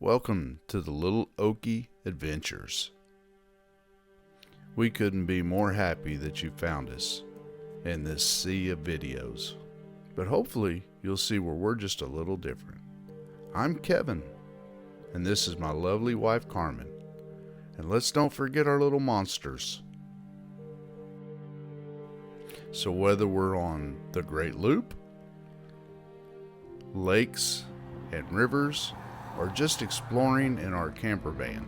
Welcome to the Little Okie Adventures. We couldn't be more happy that you found us in this sea of videos, but hopefully you'll see where we're just a little different. I'm Kevin, and this is my lovely wife Carmen, and let's don't forget our little monsters. So whether we're on the Great Loop, lakes and rivers, or just exploring in our camper van,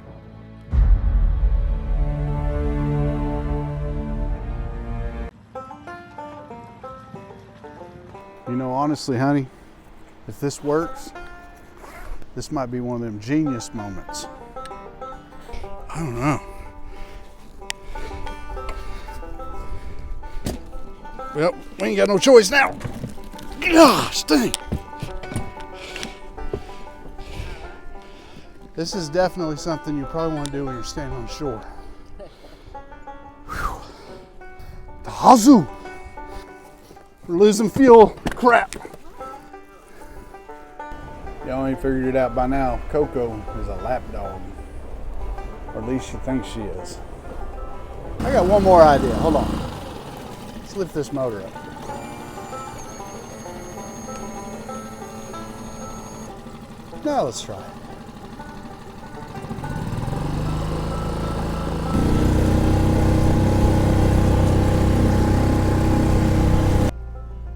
you know, honestly, honey, if this works, this might be one of them genius moments. I don't know. Well, we ain't got no choice now. Gosh dang. This is definitely something you probably want to do when you're standing on shore. Whew. The hazoo. We're losing fuel. Crap. Y'all ain't figured it out by now. Coco is a lap dog. Or at least she thinks she is. I got one more idea. Hold on. Let's lift this motor up. Now let's try it.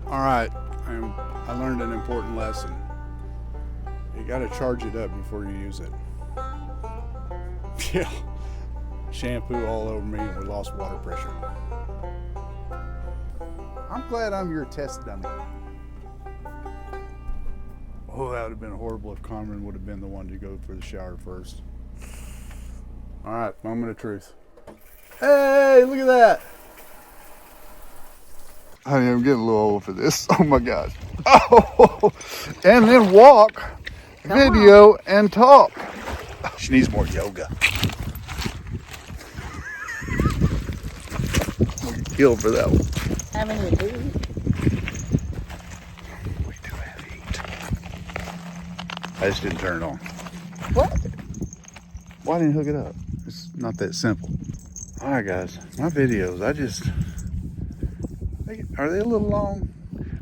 Alright, I learned an important lesson. You gotta charge it up before you use it. Yeah, shampoo all over me and we lost water pressure. I'm glad I'm your test dummy. Oh, that would have been horrible if Carmen would have been the one to go for the shower first. Alright, moment of truth. Hey, look at that! Honey, I'm getting a little old for this. Oh my gosh. Oh, and then walk, video, and talk. She needs more yoga. We'll get killed for that one. Having to do. We do have heat. I just didn't turn it on. What? Why didn't you hook it up? It's not that simple. All right, guys, my videos, are they a little long?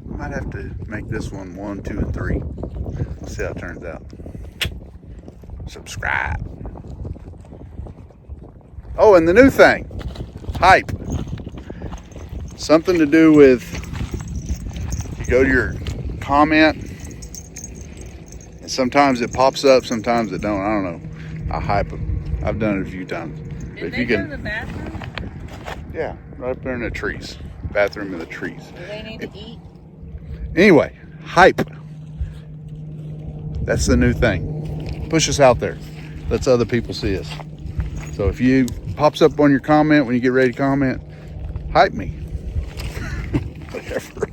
We might have to make this one 1, 2, and 3. Let's see how it turns out. Subscribe. Oh, and the new thing, hype. Something to do with, you go to your comment, and sometimes it pops up, sometimes it don't. I don't know. I hype them. I've done it a few times. Did they go to the bathroom? Yeah, right up there in the trees. Bathroom in the trees. Do they need to eat? Anyway, hype. That's the new thing. Push us out there. Lets other people see us. So if you pops up on your comment when you get ready to comment, hype me. Whatever.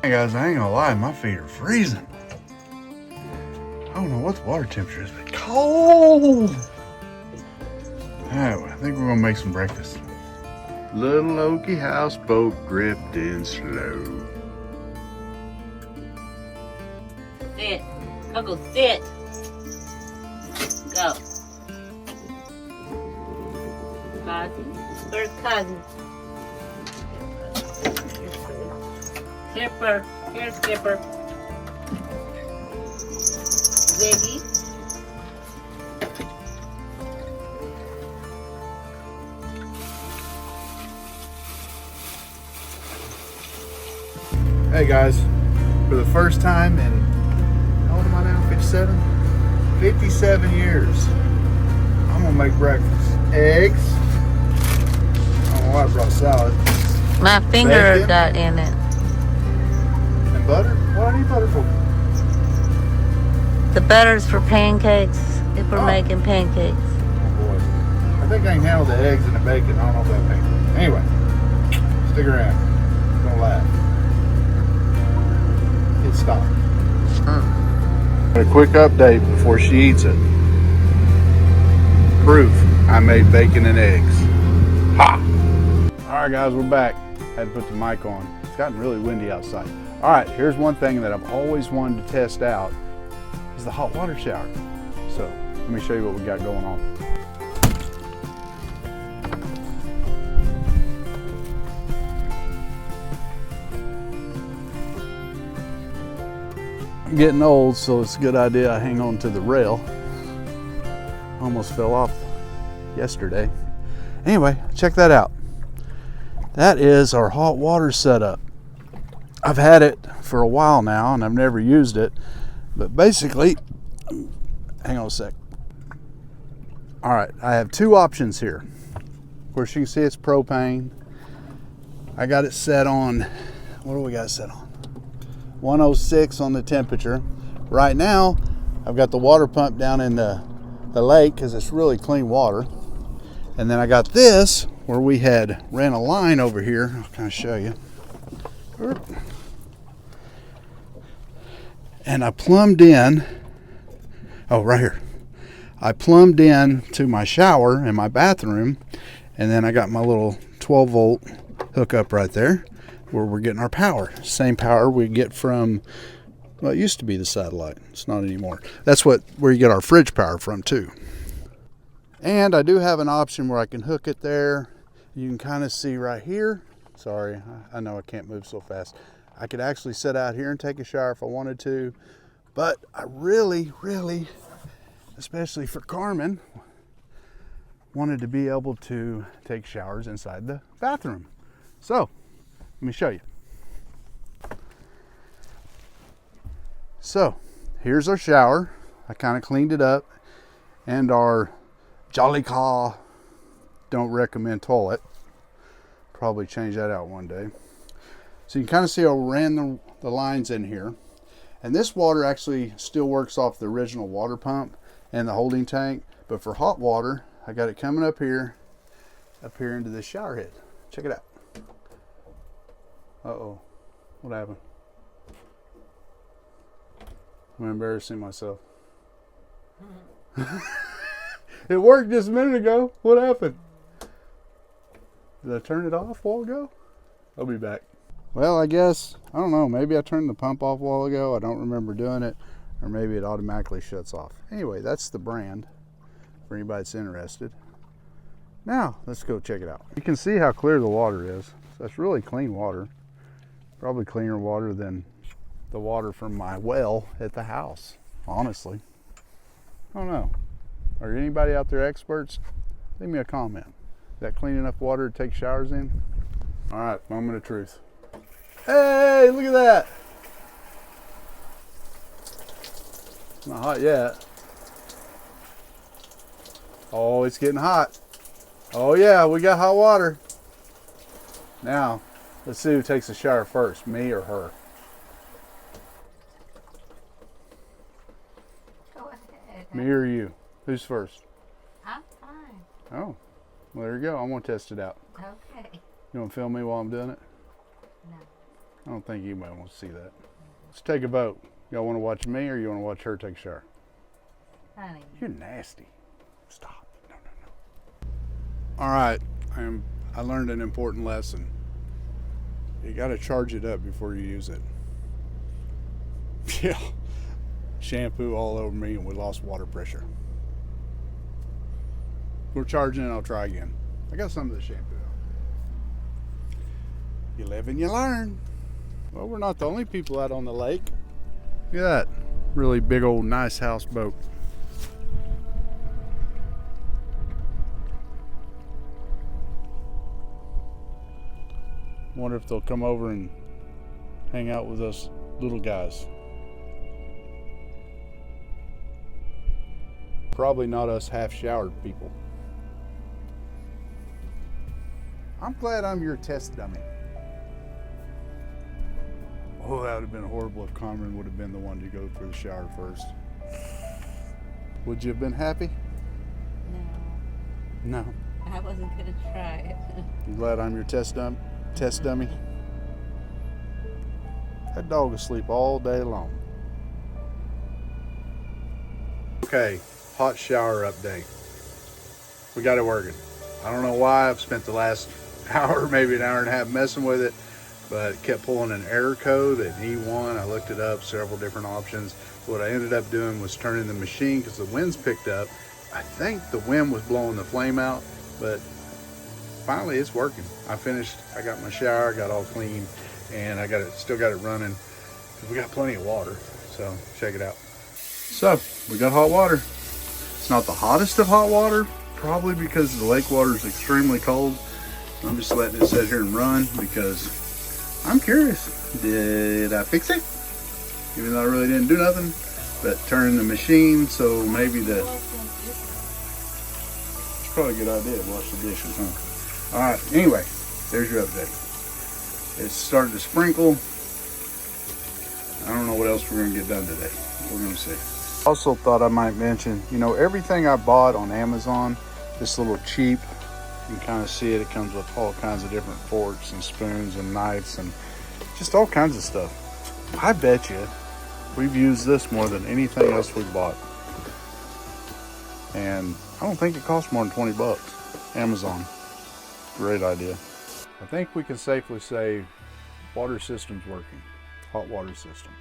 Hey guys, I ain't gonna lie, my feet are freezing. I don't know what the water temperature is, but cold. Alright, well, I think we're gonna make some breakfast. Little Okie houseboat gripped in slow. Sit. Coco, sit. Go. Cousin. Where's cousin? Skipper. Here's Skipper. Ziggy. Hey guys, for the first time in, how old am I now, 57? 57 years, I'm gonna make breakfast. Eggs. I don't know why I brought salad. My finger Bacon. got in it. And butter? What do I need butter for? The butter's for pancakes, if we're Oh. making pancakes. Oh boy. I think I can handle the eggs and the bacon. I don't know about pancakes. Anyway, stick around. Don't laugh. Stop. A quick update before she eats it. Proof I made bacon and eggs. Ha! Alright guys, we're back. Had to put the mic on. It's gotten really windy outside. Alright, here's one thing that I've always wanted to test out is the hot water shower. So let me show you what we got going on. I'm getting old, so it's a good idea I hang on to the rail. Almost fell off yesterday. Anyway, check that out. That is our hot water setup. I've had it for a while now and I've never used it, but basically, hang on a sec. All right, I have two options here. Of course, you can see it's propane. I got it set on, what do we got set on? 106 on the temperature. Right now, I've got the water pump down in the lake because it's really clean water. And then I got this where we had ran a line over here. I'll kind of show you. And I plumbed in, oh, right here. I plumbed in to my shower and my bathroom. And then I got my little 12 volt hookup right there where we're getting our power. Same power we get from, well, it used to be the satellite. It's not anymore. That's where you get our fridge power from too. And I do have an option where I can hook it there. You can kind of see right here. Sorry, I know I can't move so fast. I could actually sit out here and take a shower if I wanted to. But I really, especially for Carmen, wanted to be able to take showers inside the bathroom. So, let me show you. So, here's our shower. I kind of cleaned it up. And our Jolly Car don't recommend toilet. Probably change that out one day. So you can kind of see I ran the lines in here. And this water actually still works off the original water pump and the holding tank. But for hot water, I got it coming up here into the shower head. Check it out. Uh-oh, what happened? I'm embarrassing myself. It worked just a minute ago. What happened? Did I turn it off a while ago? I'll be back. Well, I guess, I don't know, maybe I turned the pump off a while ago. I don't remember doing it. Or maybe it automatically shuts off. Anyway, that's the brand for anybody that's interested. Now, let's go check it out. You can see how clear the water is. So it's really clean water. Probably cleaner water than the water from my well at the house, honestly. I don't know. Are anybody out there experts? Leave me a comment. Is that clean enough water to take showers in? All right, moment of truth. Hey, look at that. It's not hot yet. Oh, it's getting hot. Oh yeah, we got hot water. Now, let's see who takes a shower first, me or her. Go ahead. Me or you? Who's first? I'm fine. Oh, well, there you go. I'm going to test it out. Okay. You want to film me while I'm doing it? No. I don't think anybody wants to see that. Let's take a vote. Y'all want to watch me or you want to watch her take a shower? Honey. You're nasty. Stop. No. All right. I learned an important lesson. You got to charge it up before you use it. Yeah. Shampoo all over me and we lost water pressure. We're charging it. I'll try again. I got some of the shampoo. You live and you learn. Well, we're not the only people out on the lake. Look at that. Really big old nice houseboat. Wonder if they'll come over and hang out with us little guys. Probably not us half-showered people. I'm glad I'm your test dummy. Oh, that would have been horrible if Carmen would have been the one to go for the shower first. Would you have been happy? No. No. I wasn't going to try it. You glad I'm your test dummy? That dog will sleep all day long. Okay, hot shower update. We got it working. I don't know why. I've spent the last hour, maybe an hour and a half messing with it, but it kept pulling an error code at E1. I looked it up, several different options. What I ended up doing was turning the machine because the wind's picked up. I think the wind was blowing the flame out, but finally it's working. I finished, I got my shower, got all clean, and I got it, still got it running because we got plenty of water. So check it out. So we got hot water. It's not the hottest of hot water, probably because the lake water is extremely cold. I'm just letting it sit here and run because I'm curious. Did I fix it? Even though I really didn't do nothing, but turning the machine, so maybe it's probably a good idea to wash the dishes, huh? All right, anyway, there's your update. It's starting to sprinkle. I don't know what else we're gonna get done today. We're gonna see. Also thought I might mention, you know, everything I bought on Amazon, this little cheap, you can kind of see it. It comes with all kinds of different forks and spoons and knives and just all kinds of stuff. I bet you we've used this more than anything else we bought. And I don't think it costs more than 20 bucks. Amazon, great idea. I think we can safely say water system's working. Hot water system.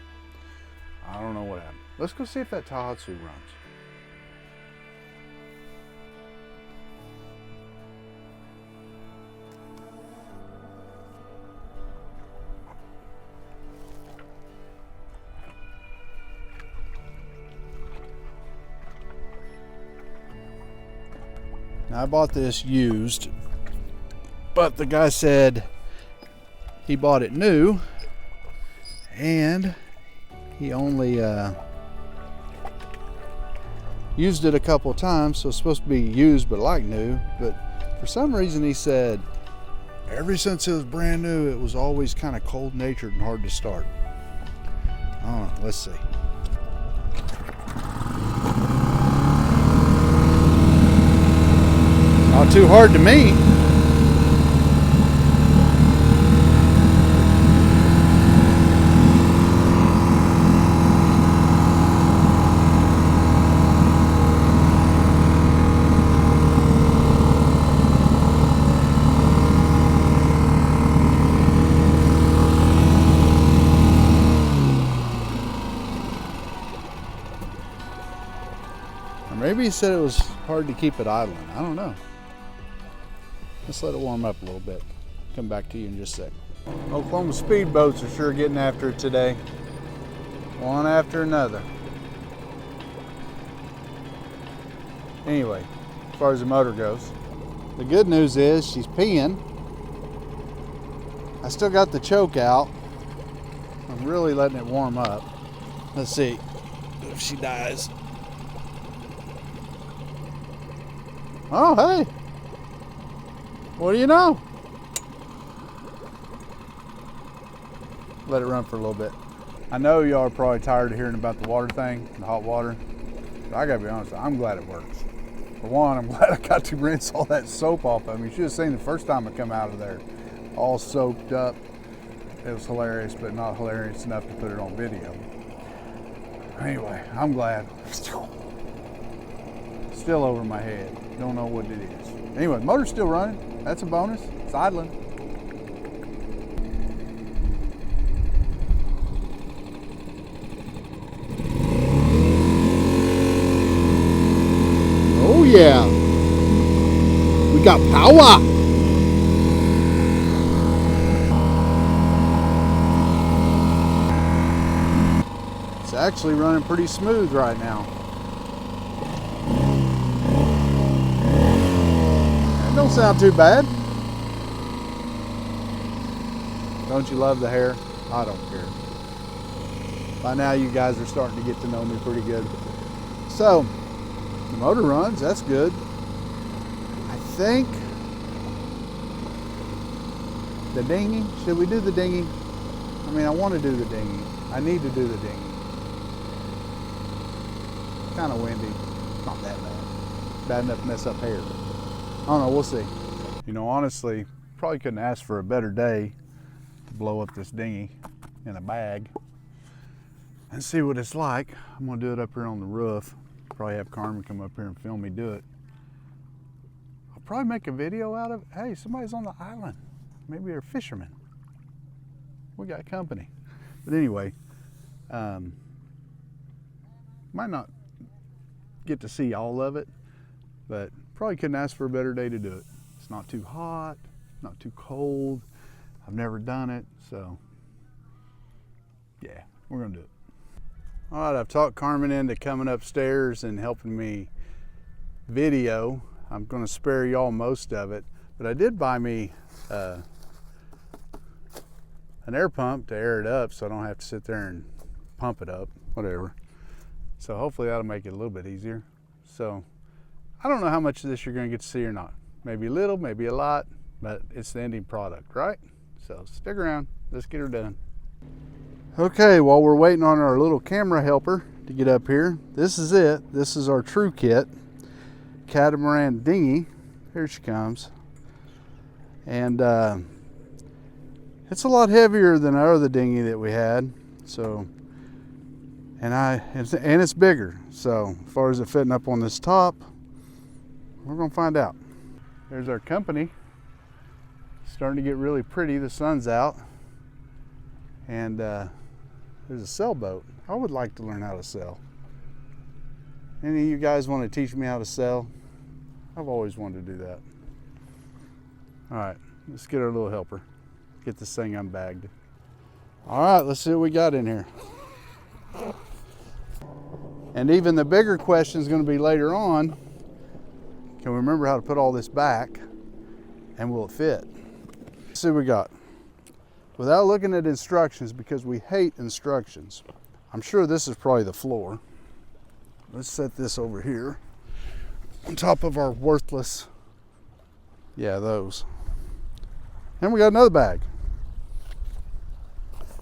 I don't know what happened. Let's go see if that Tahatsu runs. Now I bought this used, but the guy said he bought it new and he only used it a couple of times, so it's supposed to be used but like new. But for some reason he said ever since it was brand new it was always kind of cold-natured and hard to start. I don't know, let's see. Not too hard to me. Or maybe he said it was hard to keep it idling. I don't know. Let's let it warm up a little bit. Come back to you in just a sec. Oklahoma speedboats are sure getting after it today. One after another. Anyway, as far as the motor goes, the good news is she's peeing. I still got the choke out. I'm really letting it warm up. Let's see if she dies. Oh, hey. What do you know? Let it run for a little bit. I know y'all are probably tired of hearing about the water thing, the hot water. But I gotta be honest, I'm glad it works. For one, I'm glad I got to rinse all that soap off of me. You should have seen the first time I come out of there. All soaked up. It was hilarious, but not hilarious enough to put it on video. Anyway, I'm glad. Still over my head. Don't know what it is. Anyway, the motor's still running. That's a bonus. It's idling. Oh yeah. We got power. It's actually running pretty smooth right now. Don't sound too bad. Don't you love the hair? I don't care. By now you guys are starting to get to know me pretty good. So, the motor runs, that's good. I think the dinghy, should we do the dinghy? I mean, I want to do the dinghy. I need to do the dinghy. Kind of windy, not that bad. Bad enough to mess up hair. I don't know, we'll see. You know, honestly, probably couldn't ask for a better day to blow up this dinghy in a bag and see what it's like. I'm gonna do it up here on the roof. Probably have Carmen come up here and film me do it. I'll probably make a video out of it. Hey, somebody's on the island. Maybe they're fishermen. We got company. But anyway, might not get to see all of it, but probably couldn't ask for a better day to do it. It's not too hot, not too cold. I've never done it, so yeah, we're gonna do it. All right, I've talked Carmen into coming upstairs and helping me video. I'm gonna spare y'all most of it, but I did buy me an air pump to air it up so I don't have to sit there and pump it up, whatever. So hopefully that'll make it a little bit easier. So I don't know how much of this you're gonna get to see or not. Maybe a little, maybe a lot, but it's the ending product, right? So stick around, let's get her done. Okay, while we're waiting on our little camera helper to get up here, this is it. This is our true kit, catamaran dinghy. Here she comes. And it's a lot heavier than our other dinghy that we had. So, and it's bigger. So as far as it fitting up on this top, we're gonna find out. There's our company. Starting to get really pretty, the sun's out. And there's a sailboat. I would like to learn how to sail. Any of you guys want to teach me how to sail? I've always wanted to do that. All right, let's get our little helper. Get this thing unbagged. All right, let's see what we got in here. And even the bigger question is going to be later on, can we remember how to put all this back and will it fit? Let's see what we got. Without looking at instructions, because we hate instructions, I'm sure this is probably the floor. Let's set this over here on top of our worthless, yeah, those. And we got another bag.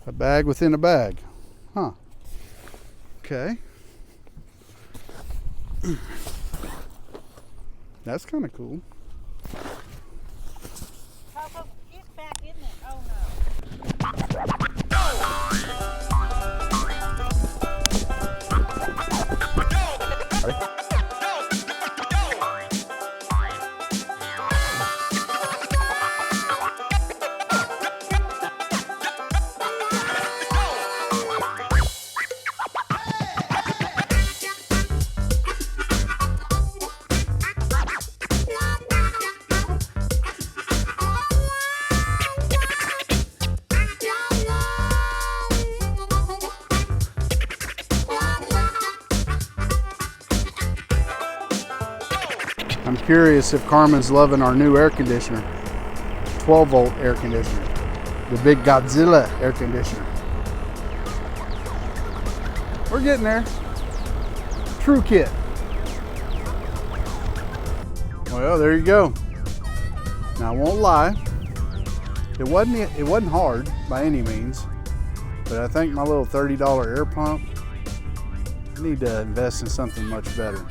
A bag within a bag. Huh. Okay. That's kind of cool. Get back in there. Oh no. I'm curious if Carmen's loving our new air conditioner, 12-volt air conditioner, the big Godzilla air conditioner. We're getting there. True kit. Well, there you go. Now I won't lie, it wasn't hard by any means, but I think my little $30 air pump, I need to invest in something much better.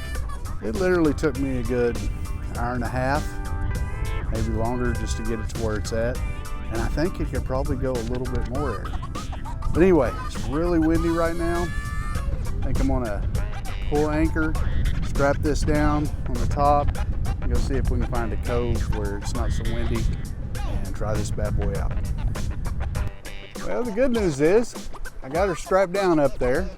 It literally took me a good hour and a half, maybe longer, just to get it to where it's at. And I think it could probably go a little bit more air. But anyway, it's really windy right now. I think I'm gonna pull anchor, strap this down on the top, and go see if we can find a cove where it's not so windy and try this bad boy out. Well, the good news is I got her strapped down up there,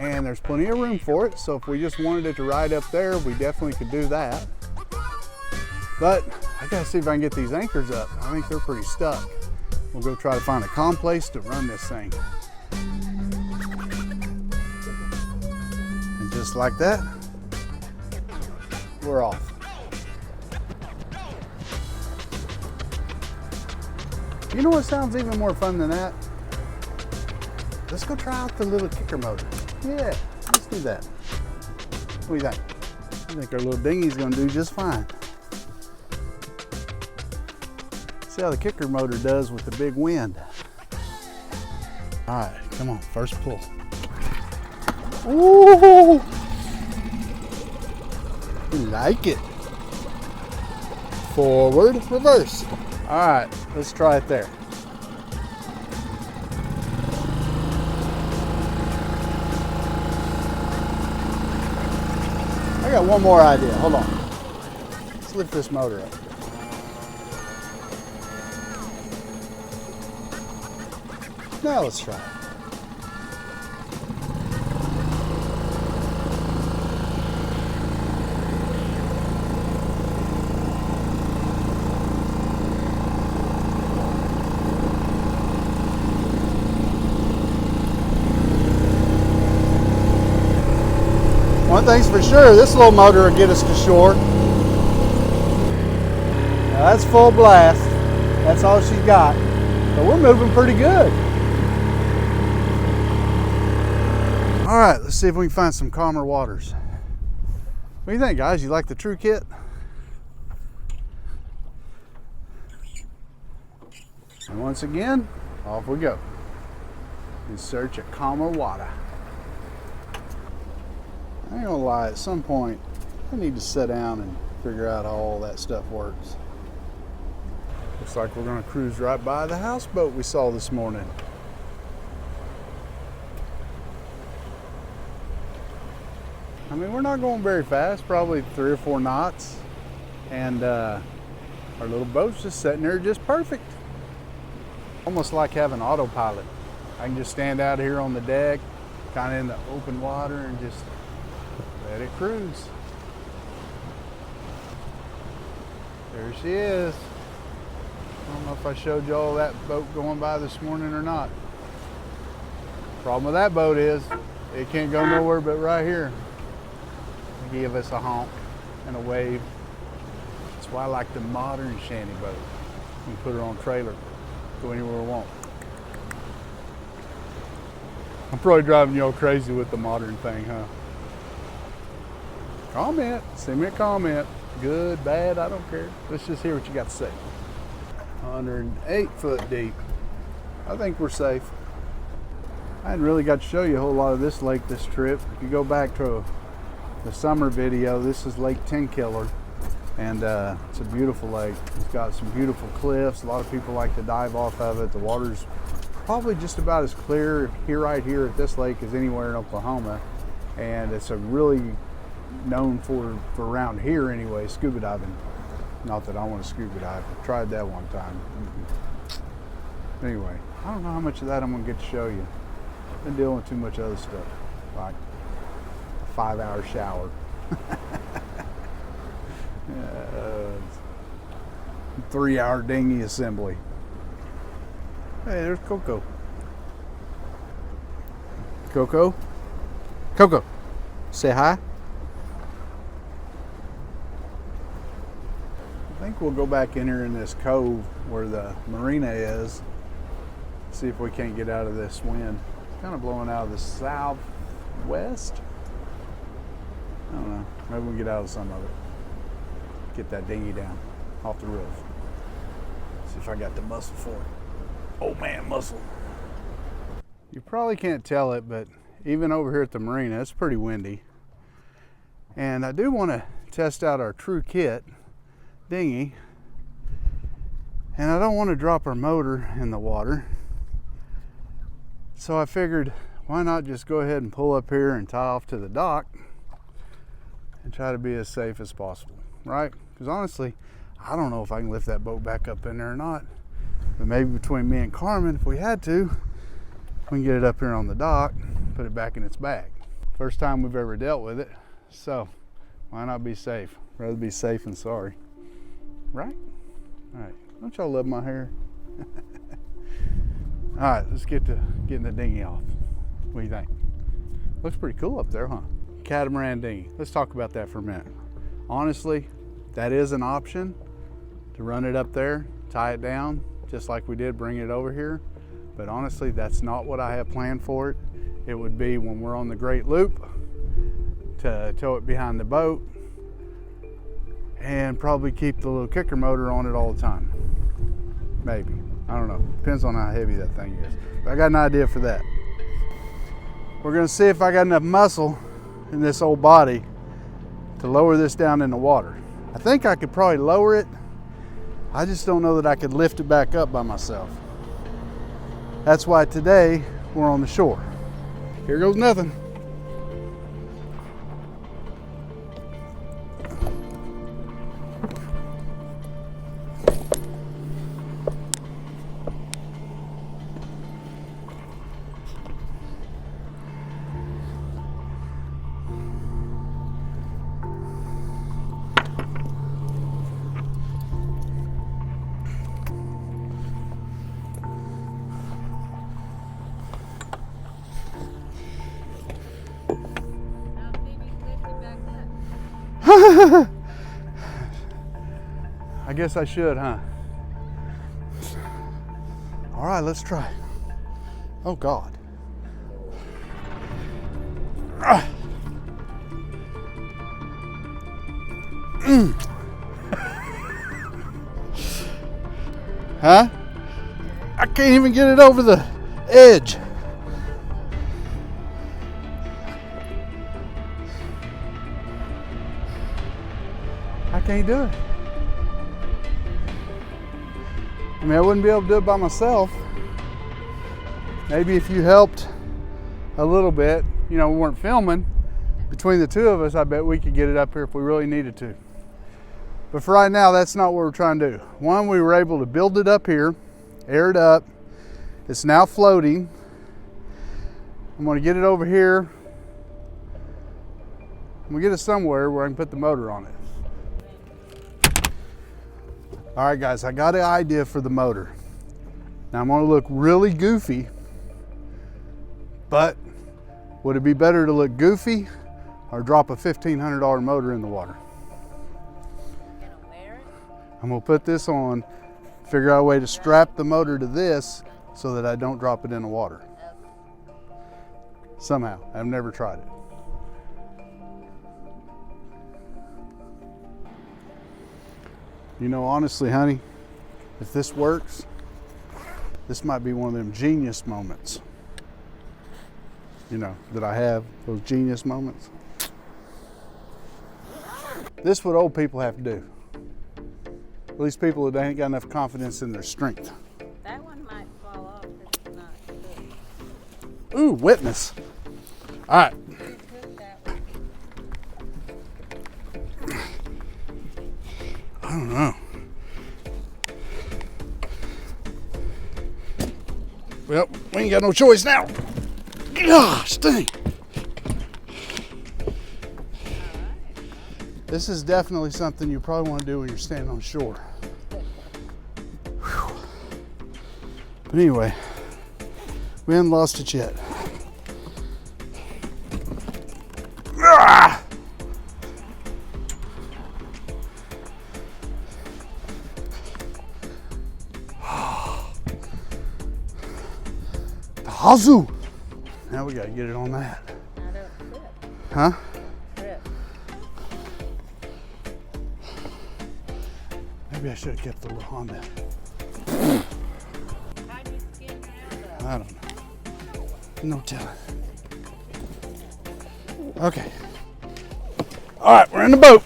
and there's plenty of room for it, so if we just wanted it to ride up there, we definitely could do that. But I gotta see if I can get these anchors up. I think they're pretty stuck. We'll go try to find a calm place to run this thing. And just like that, we're off. You know what sounds even more fun than that? Let's go try out the little kicker motor. Yeah, let's do that. What do you think? I think our little dinghy's gonna do just fine. See how the kicker motor does with the big wind. All right, come on, first pull. Ooh, we like it. Forward, reverse. All right, let's try it there. I got one more idea. Hold on. Let's lift this motor up. Now let's try it. One thing's for sure, this little motor will get us to shore. Now that's full blast. That's all she's got. But we're moving pretty good. All right, let's see if we can find some calmer waters. What do you think, guys? You like the True Kit? And once again, off we go in search of calmer water. I ain't gonna lie, at some point, I need to sit down and figure out how all that stuff works. Looks like we're gonna cruise right by the houseboat we saw this morning. I mean, we're not going very fast, probably 3 or 4 knots. And our little boat's just sitting there just perfect. Almost like having autopilot. I can just stand out here on the deck, kind of in the open water, and just let it cruise. There she is. I don't know if I showed you all that boat going by this morning or not. Problem with that boat is it can't go nowhere but right here. Give us a honk and a wave. That's why I like the modern shanty boat. You can put her on a trailer, go anywhere we want. I'm probably driving you all crazy with the modern thing, huh? Comment, send me a comment. Good, bad, I don't care. Let's just hear what you got to say. 108 foot deep. I think we're safe. I hadn't really got to show you a whole lot of this lake this trip. If you go back to the summer video, this is Lake 10 Killer, and it's a beautiful lake. It's got some beautiful cliffs. A lot of people like to dive off of it. The water's probably just about as clear here, right here at this lake as anywhere in Oklahoma, and it's a really known for around here anyway, scuba diving. Not that I want to scuba dive. I tried that one time. Anyway, I don't know how much of that I'm going to get to show you. I've been dealing with too much other stuff, like 5-hour shower. 3-hour dinghy assembly. Hey, there's Coco. Coco? Coco, say hi. I think we'll go back in here in this cove where the Marina is. See if we can't get out of this wind. It's kind of blowing out of the southwest. I don't know. Maybe we'll get out of some of it. Get that dinghy down off the roof. See if I got the muscle for it. Oh man, muscle. You probably can't tell it, but even over here at the Marina, it's pretty windy. And I do want to test out our True Kit dinghy. And I don't want to drop our motor in the water. So I figured, why not just go ahead and pull up here and tie off to the dock and try to be as safe as possible, right? Because honestly, I don't know if I can lift that boat back up in there or not. But maybe between me and Carmen, if we had to, we can get it up here on the dock, put it back in its bag. First time we've ever dealt with it, so why not be safe? Rather be safe than sorry, right? All right, don't y'all love my hair? All right, let's get to getting the dinghy off. What do you think? Looks pretty cool up there, huh? Catamaran dinghy. Let's talk about that for a minute. Honestly, that is an option to run it up there, tie it down, just like we did, bring it over here. But honestly, that's not what I have planned for it. It would be when we're on the Great Loop to tow it behind the boat and probably keep the little kicker motor on it all the time. Maybe, I don't know. Depends on how heavy that thing is. But I got an idea for that. We're gonna see if I got enough muscle in this old body to lower this down in the water. I think I could probably lower it. I just don't know that I could lift it back up by myself. That's why today we're on the shore. Here goes nothing. I guess I should, huh? All right, let's try. Oh God. Huh? I can't even get it over the edge. I can't do it. I mean, I wouldn't be able to do it by myself. Maybe if you helped a little bit, you know, we weren't filming, between the two of us, I bet we could get it up here if we really needed to. But for right now, that's not what we're trying to do. One, we were able to build it up here, air it up. It's now floating. I'm gonna get it over here. I'm gonna get it somewhere where I can put the motor on it. All right, guys, I got an idea for the motor. Now I'm gonna look really goofy, but would it be better to look goofy or drop a $1,500 motor in the water? I'm gonna put this on, figure out a way to strap the motor to this so that I don't drop it in the water. Somehow, I've never tried it. You know, honestly, honey, if this works, this might be one of them genius moments. You know, that I have, those genius moments. This is what old people have to do. At least people that ain't got enough confidence in their strength. That one might fall off if it's not good. Ooh, witness. All right. You took that one. I don't know. Well, we ain't got no choice now. Gosh, dang. This is definitely something you probably want to do when you're standing on shore. Whew. But anyway, we haven't lost it yet. Ah! The Hazoo. Now we gotta get it on that. Now don't flip. Huh? Flip. Maybe I should have kept the little Honda. How'd you skin out of? I don't know. No telling. Okay. All right, we're in the boat.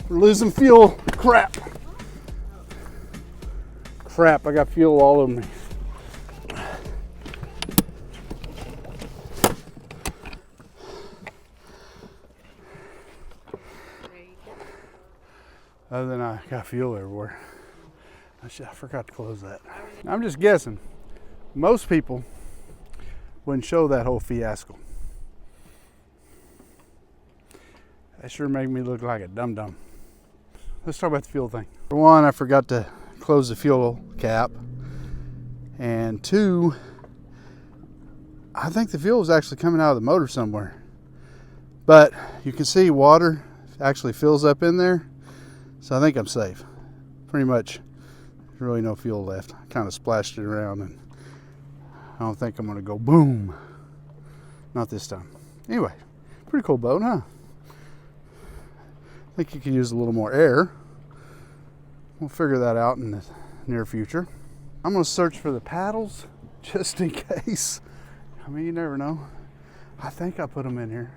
We're losing fuel. Crap. Crap, I got fuel all over me. Other than I got fuel everywhere. I forgot to close that. I'm just guessing. Most people wouldn't show that whole fiasco. That sure made me look like a dum-dum. Let's talk about the fuel thing. For one, I forgot to close the fuel cap. And two, I think the fuel is actually coming out of the motor somewhere. But you can see water actually fills up in there. So I think I'm safe. Pretty much, there's really no fuel left. I kind of splashed it around and I don't think I'm gonna go boom. Not this time. Anyway, pretty cool boat, huh? I think you could use a little more air. We'll figure that out in the near future. I'm gonna search for the paddles just in case. I mean, you never know. I think I put them in here.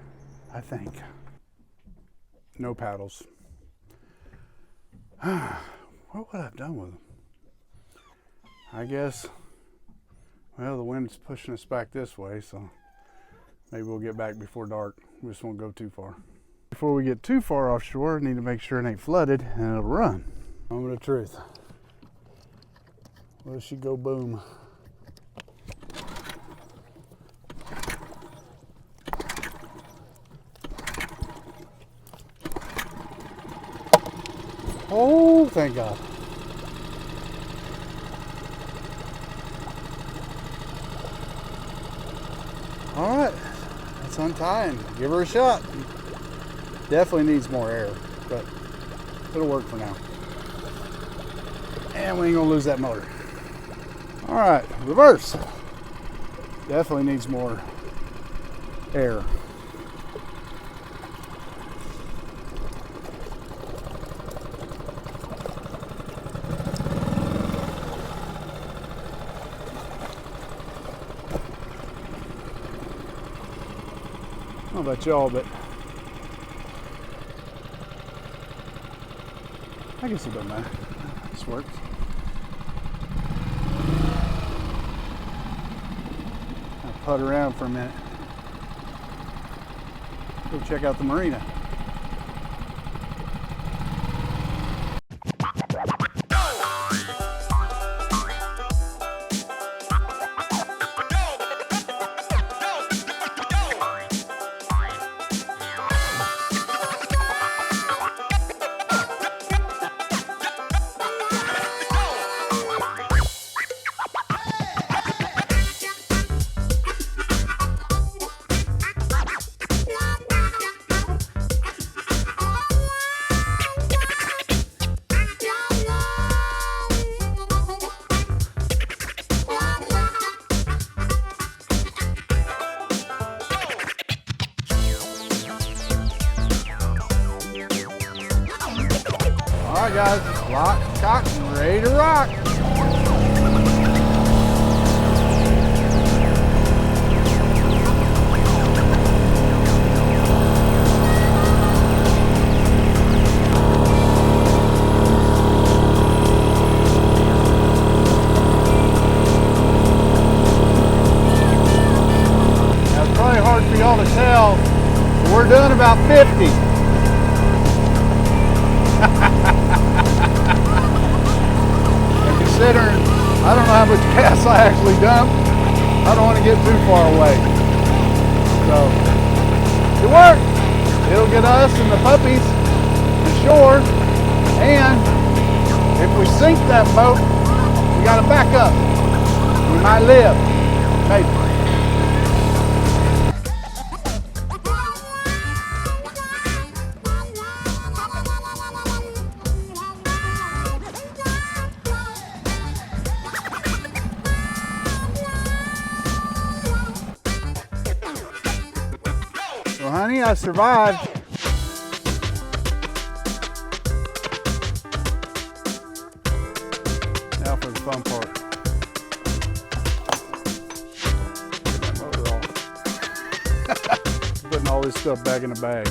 I think. No paddles. What would I have done with them? I guess, well, the wind's pushing us back this way, so maybe we'll get back before dark. We just won't go too far. Before we get too far offshore, I need to make sure it ain't flooded and it'll run. Moment of truth. Where does she go boom? Oh, thank God. let's untie and give her a shot. Definitely needs more air, but it'll work for now. And we ain't gonna lose that motor. All right, reverse. Definitely needs more air. I don't know about y'all, but I guess it doesn't matter. This works. I'll putt around for a minute. Go check out the marina. All right, guys, lock, cock, and ready to rock. Now, it's probably hard for y'all to tell, but we're doing about 50. Considering I don't know how much gas I actually dumped, I don't want to get too far away. So it worked. It'll get us and the puppies to shore, and if we sink that boat, we got to back up. We might live, maybe. So honey, I survived. Now for the fun part. Get that motor off. Putting all this stuff back in the bag.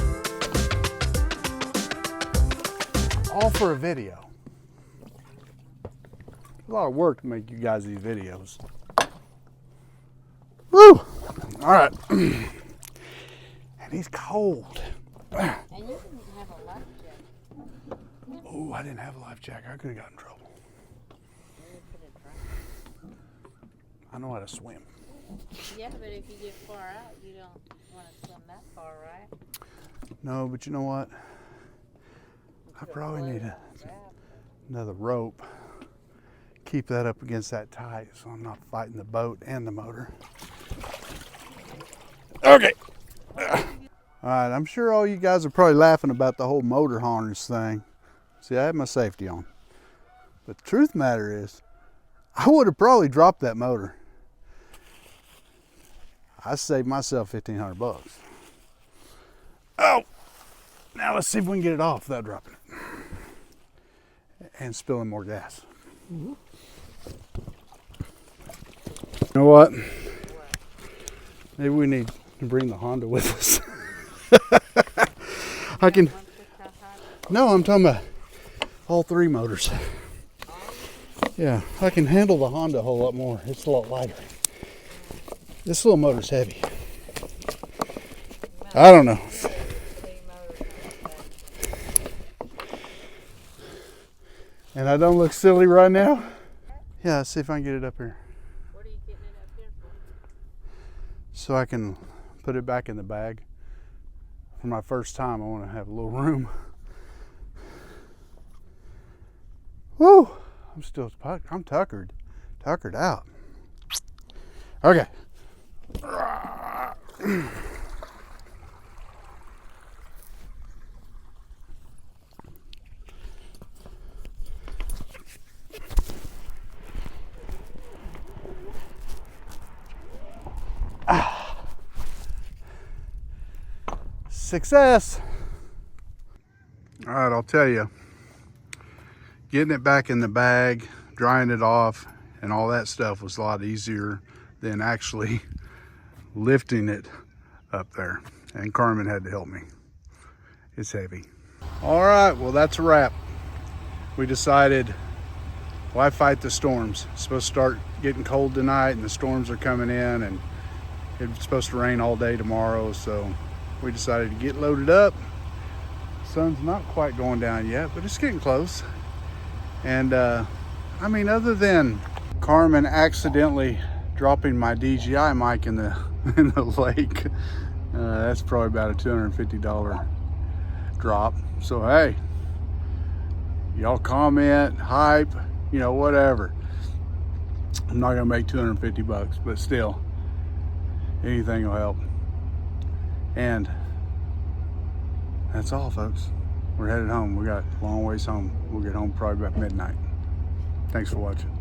All for a video. A lot of work to make you guys these videos. Woo! All right. And he's cold. And you didn't have a life jacket. Oh, I didn't have a life jacket. I could have gotten in trouble. You could have drowned. I know how to swim. Yeah, but if you get far out, you don't want to swim that far, right? No, but you know what? I probably need another rope. Keep that up against that tight so I'm not fighting the boat and the motor. Okay. All right, I'm sure all you guys are probably laughing about the whole motor harness thing. See, I had my safety on. But the truth of the matter is, I would have probably dropped that motor. I saved myself $1,500. Oh, now let's see if we can get it off without dropping it. And spilling more gas. You know what? Maybe we need to bring the Honda with us. I can. No, I'm talking about all three motors. Yeah, I can handle the Honda a whole lot more. It's a lot lighter. This little motor's heavy. I don't know. And I don't look silly right now? Yeah, let's see if I can get it up here. What are you getting it up here for? So I can put it back in the bag. For my first time, I want to have a little room. Woo! I'm tuckered out. Okay. success. All right, I'll tell you, getting it back in the bag, drying it off, and all that stuff was a lot easier than actually lifting it up there. And Carmen had to help me. It's heavy. All right, well, that's a wrap. We decided, why fight the storms? It's supposed to start getting cold tonight, and the storms are coming in, and it's supposed to rain all day tomorrow, so we decided to get loaded up. Sun's not quite going down yet, but it's getting close. And I mean, other than Carmen accidentally dropping my DJI mic in the lake, that's probably about a $250 drop. So hey, y'all comment, hype, you know, whatever. I'm not gonna make 250 bucks, but still, anything will help. And that's all, folks. We're headed home. We got a long ways home. We'll get home probably about midnight. Thanks for watching.